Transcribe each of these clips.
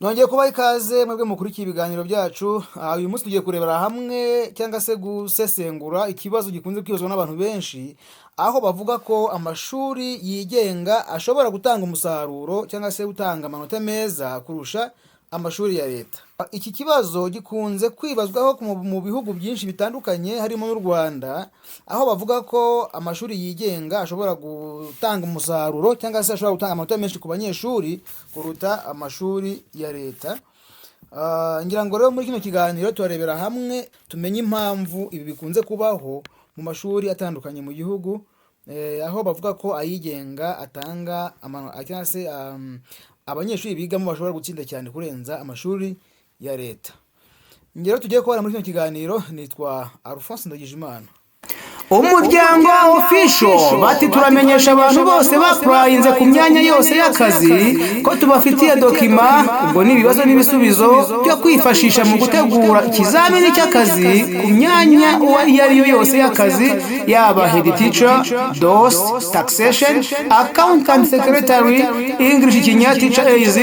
Nongeye kubaha ikaze mwebwe mukurikiye ibiganiro byacu. Uyu munsi tugiye kurebera hamwe cyangwa se gusesengura ikibazo gikunze kwibazwa n'abantu benshi, aho bavuga ko amashuri yigenga ashobora gutanga umusaruro cyangwa se gutanga amanota meza kurusha amashuri ya leta. Iki kibazo gikunze kwibazwaho mu bihugu byinshi bitandukanye harimo n'u Rwanda, aho bavuga ko amashuri yigenga ashobora gutanga umusaruro cyangwa se ashobora gutanga amanota menshi ku banyeshuri kuruta amashuri ya leta. Ngira ngo rero muri kino kiganiro turarebera hamwe tumenye impamvu ibi bikunze kubaho mu mashuri atandukanye mu gihugu, aho bavuga ko ayigenga atanga cyangwa se abanyeshuri bigamo bashobora gutsinda cyane kurenza amashuri ya leta. Ngero tugiye kubara muri kino kiganiro, nitwa Alphonse Ndagijimana. Umuryango official bati turamenyesha abantu bose bapurayinze ku myanya yose y'akazi ko tubafitiye dokima, ubwo n'ibibazo n'ibisubizo byo kwifashisha mu gutegura ikizamini cy'akazi ku myanya iyo ari yo yose y'akazi, yaba head teacher, DOS, taxation, accountant secretary, English Kinya teacher A0,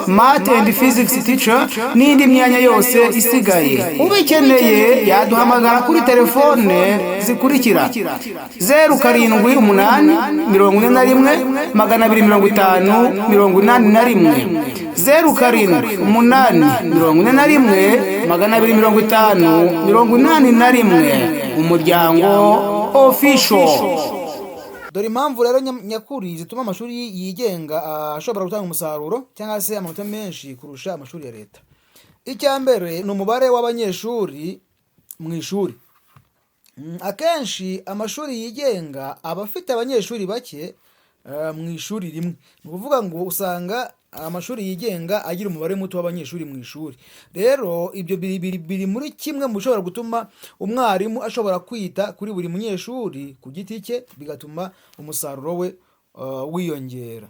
math and physics teacher n'indi myanya yose isigaye. Ubikeneye yaduhamagara kuri telefone zikurikira 0788 41 250 81, 0788 41 250 81. Umuryango official. Dore impamvu rero nyakuri zituma amashuri yigenga ashobora gutanga umusaruro cyangwa se amanota menshi kurusha amashuri ya leta. Icya mbere ni umubare w'abanyeshuri mu ishuri. Akenshi amashuri yigenga aba afite abanyeshuri bake mu ishuri rimwe. Ni ukuvuga ngo usanga amashuri yigenga agira umubare muto w'abanyeshuri mu ishuri. Rero ibyo biri muri kimwe mu bishobora gutuma umwarimu ashobora kwita kuri buri munyeshuri ku giti cye, bigatuma umusaruro we wiyongera.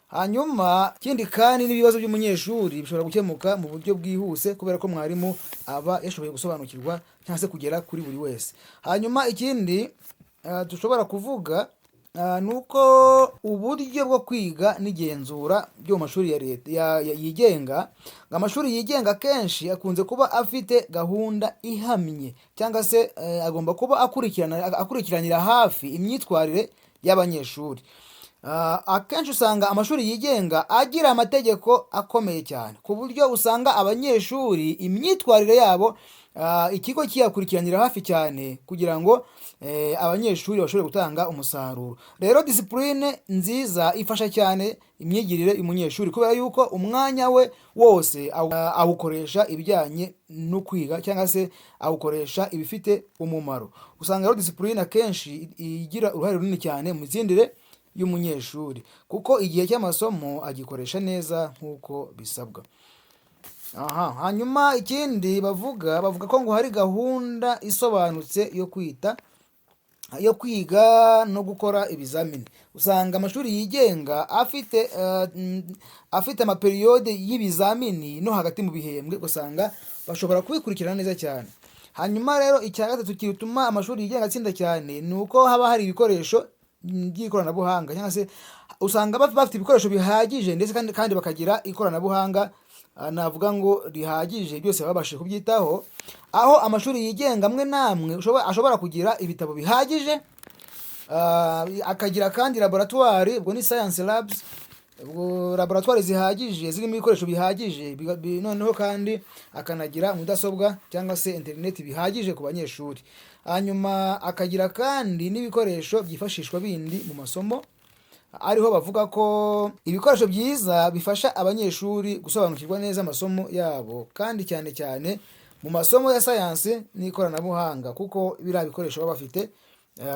Hanyuma ikindi kandi n'ibibazo by'umunyeshuri bishobora gukemuka mu buryo bwihuse kubera ko mwarimu aba yashoboye gusobanukirwa cyangwa se kugera kuri buri wese. Hanyuma ikindi dushobora kuvuga ni uko uburyo bwo kwiga n'igenzura byo mu mashuri ya leta yigenga, amashuri yigenga kenshi akunze kuba afite gahunda ihamye cyangwa se agomba kuba akurikiranira hafi imyitwarire y'abanyeshuri. Akenshi usanga amashuri yigenga agira amategeko akomeye cyane ku buryo usanga abanyeshuri imyitwarire yabo ikigo kiyakurikiranira hafi cyane kugira ngo abanyeshuri bashobore gutanga umusaruro. Rero disipurine nziza ifasha cyane imyigirire y'umunyeshuri kubera yuko umwanya we wose awukoresha ibijyanye no kwiga cyangwa se awukoresha ibifite umumaro. Usanga rero disipurine akenshi igira uruhare runini cyane mu mitsindire y'umunyeshuri kuko igihe cy'amasomo agikoresha neza nk'uko bisabwa. Hanyuma ikindi bavuga ko ngo hari gahunda isobanutse yo kwiga no gukora ibizamini. Usanga amashuri yigenga afite amaperiyode y'ibizamini no hagati mu bihembwe, usanga bashobora kubikurikirana neza cyane. Hanyuma rero icya gatatu kituma amashuri yigenga atsinda cyane ni uko haba hari ibikoresho by'ikoranabuhanga cyangwa se usanga bafite ibikoresho bihagije ndetse kandi bakagira ikoranabuhanga navuga ngo rihagije, byose babashije kubyitaho, aho amashuri yigenga amwe namwe ashobora kugira ibitabo bihagije, akagira kandi laboratwari, ubwo ni science labs, laboratwari zihagije zirimo ibikoresho bihagije, noneho kandi akanagira mudasobwa cyangwa se internet bihagije ku banyeshuri. Hanyuma akagira kandi n'ibikoresho byifashishwa bindi mu masomo, ariho bavuga ko ibikoresho byiza bifasha abanyeshuri gusobanukirwa neza amasomo yabo, kandi cyane cyane mu masomo ya science n'ikoranabuhanga, kuko biriya bikoresho baba bafite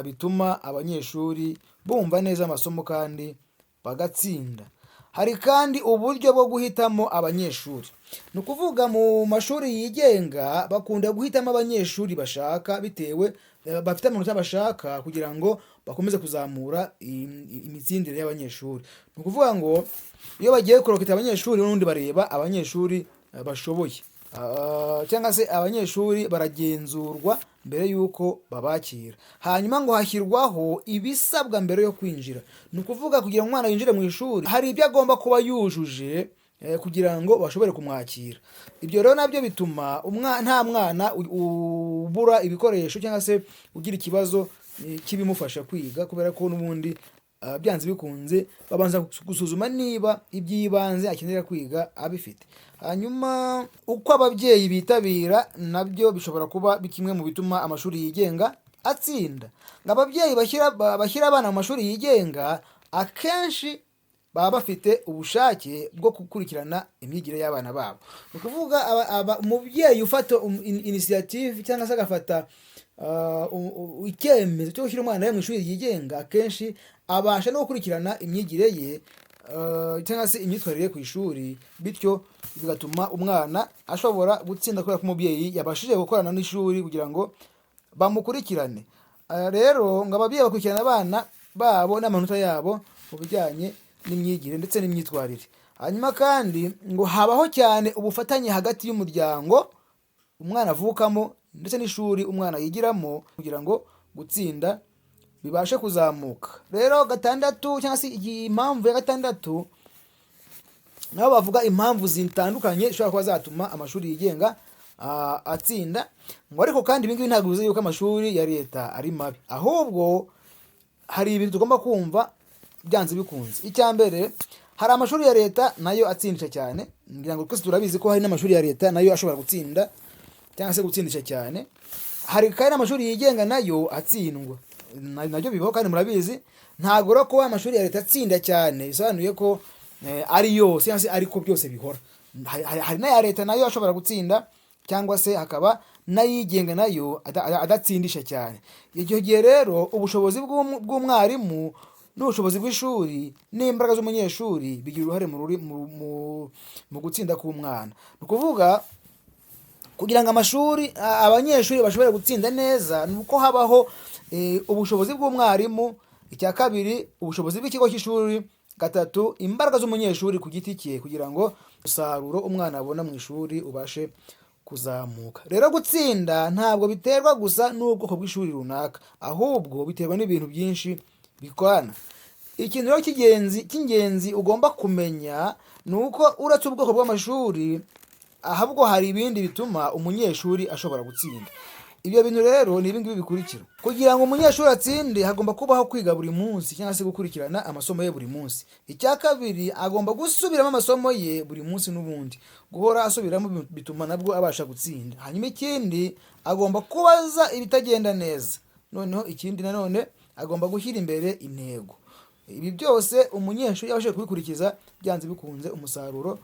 bituma abanyeshuri bumva neza amasomo kandi bagatsinda. Hari kandi uburyo bwo guhitamo abanyeshuri. Ni ukuvuga mu mashuri yigenga bakunda guhitamo abanyeshuri bashaka bitewe bafite amanota bashaka kugira ngo bakomeze kuzamura imitsindire y'abanyeshuri. Ni ukuvuga ngo iyo bagiye kurokita abanyeshuri n'undi bareba abanyeshuri bashoboye, cyangwa se abanyeshuri baragenzurwa mbere y'uko babakira. Hanyuma ngo hashyirwaho ibisabwa mbere yo kwinjira. Ni ukuvuga kugira ngo umwana yinjire mu ishuri hari ibyo agomba kuba yujuje kugira ngo bashobore kumwakira. Ibyo rero nabyo bituma nta mwana ubura ibikoresho cyangwa se ugira ikibazo kibimufasha kwiga, kubera ko n'ubundi byanze bikunze babanza gusuzuma niba iby'ibanze akenera kwiga abifite. Hanyuma uko ababyeyi bitabira nabyo bishobora kuba kimwe mu bituma amashuri yigenga atsinda. Ababyeyi bashyira abana mu mashuri yigenga akenshi baba bafite ubushake bwo gukurikirana imyigire y'abana babo. Ni ukuvuga umubyeyi ufata inisiyative cyangwa se agafata icyemezo cyo gushyira umwana we mu ishuri ryigenga, akenshi abasha no gukurikirana imyigire ye cyangwa se imyitwarire ku ishuri, bityo bigatuma umwana ashobora gutsinda kubera ko umubyeyi yabashije gukorana n'ishuri kugira ngo bamukurikirane. Rero ngo ababyeyi bakurikirana abana babo n'amanota yabo mu bijyanye n'imyigire ndetse n'imyitwarire. Hanyuma kandi ngo habaho cyane ubufatanye hagati y'umuryango umwana avukamo ndetse n'ishuri umwana yigiramo kugira ngo gutsinda bibashe kuzamuka. Rero gatandatu cyangwa se impamvu ya gatandatu, nabo bavuga impamvu zitandukanye zishobora kuba zatuma amashuri yigenga atsinda. Ngo ariko kandi ibi ngibi ntabwo bivuze yuko amashuri ya leta ari mabi, ahubwo hari ibintu tugomba kumva byanze bikunze. Icya mbere, hari amashuri ya leta nayo atsindisha cyane. Ngira ngo twese turabizi ko hari n'amashuri ya leta nayo ashobora gutsinda cyangwa se gutsindisha cyane. Hari kandi n'amashuri yigenga nayo atsindwa, nabyo bibaho kandi murabizi. Ntabwo rero kuba amashuri ya leta atsinda cyane bisobanuye ko ari yose cyangwa se ariko byose bihora. Hari n'aya leta nayo ashobora gutsinda, cyangwa se hakaba n'ayigenga nayo adatsindisha cyane. Icyo gihe rero ubushobozi bw'umwarimu n'ubushobozi bw'ishuri n'imbaraga z'umunyeshuri bigira uruhare mu gutsinda k'umwana. Ni ukuvuga kugira ngo abanyeshuri bashobore gutsinda neza, ni uko habaho ubushobozi bw'umwarimu. Icya kabiri, ubushobozi bw'ikigo cy'ishuri. Gatatu, imbaraga z'umunyeshuri ku giti cye kugira ngo umusaruro umwana abona mu ishuri ubashe kuzamuka. Rero gutsinda ntabwo biterwa gusa n'ubwoko bw'ishuri runaka, ahubwo biterwa n'ibintu byinshi bikorana. Ikintu rero cy'ingenzi ugomba kumenya ni uko uretse ubwoko bw'amashuri, ahubwo hari ibindi bituma umunyeshuri ashobora gutsinda. Ibyo bintu rero ni ibingibi bikurikira. Kugira ngo umunyeshuri atsinde, hagomba kubaho kwiga buri munsi cyangwa se gukurikirana amasomo ye buri munsi. Icya kabiri, agomba gusubiramo amasomo ye buri munsi n'ubundi. Guhora asubiramo bituma nabwo abasha gutsinda. Hanyuma ikindi, agomba kubaza ibitagenda neza. Noneho ikindi nanone, agomba gushyira imbere intego. Ibi byose umunyeshuri yabashije kubikurikiza, byanze bikunze umusaruro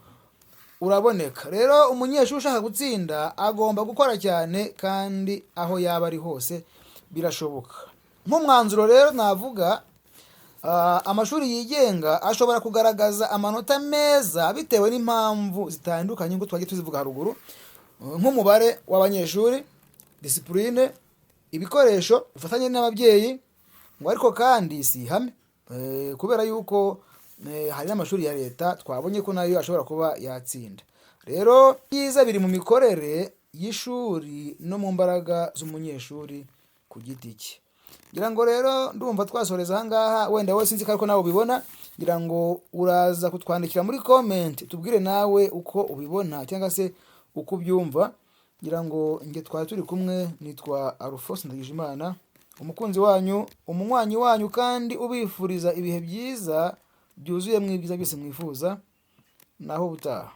uraboneka. Rero umunyeshuri ushaka gutsinda agomba gukora cyane, kandi aho yaba ari hose birashoboka. Nk'umwanzuro rero navuga, amashuri yigenga ashobora kugaragaza amanota meza bitewe n'impamvu zitandukanye nk'uko twagiye tuzivuga haruguru, nk'umubare w'abanyeshuri, disipurine, ibikoresho, ubufatanye n'ababyeyi. Ngo ariko kandi si ihame, kubera yuko hari n'amashuri ya leta twabonye ko nayo ashobora kuba yatsinda. Rero byiza biri mu mikorere y'ishuri no mu mbaraga z'umunyeshuri ku giti cye. Ngira ngo rero ndumva twasoreza aha ngaha. Wenda wowe sinzi ko nawe ubibona, ngira ngo uraza kutwandikira muri comment tubwire nawe uko ubibona cyangwa se uko ubyumva. Ngira ngo nge twari turi kumwe, nitwa Alphonse Ndagijimana, umukunzi wanyu, umunywanyi wanyu, kandi ubifuriza ibihe byiza byuzuyemo ibyiza byose mwifuza. Naho ubutaha.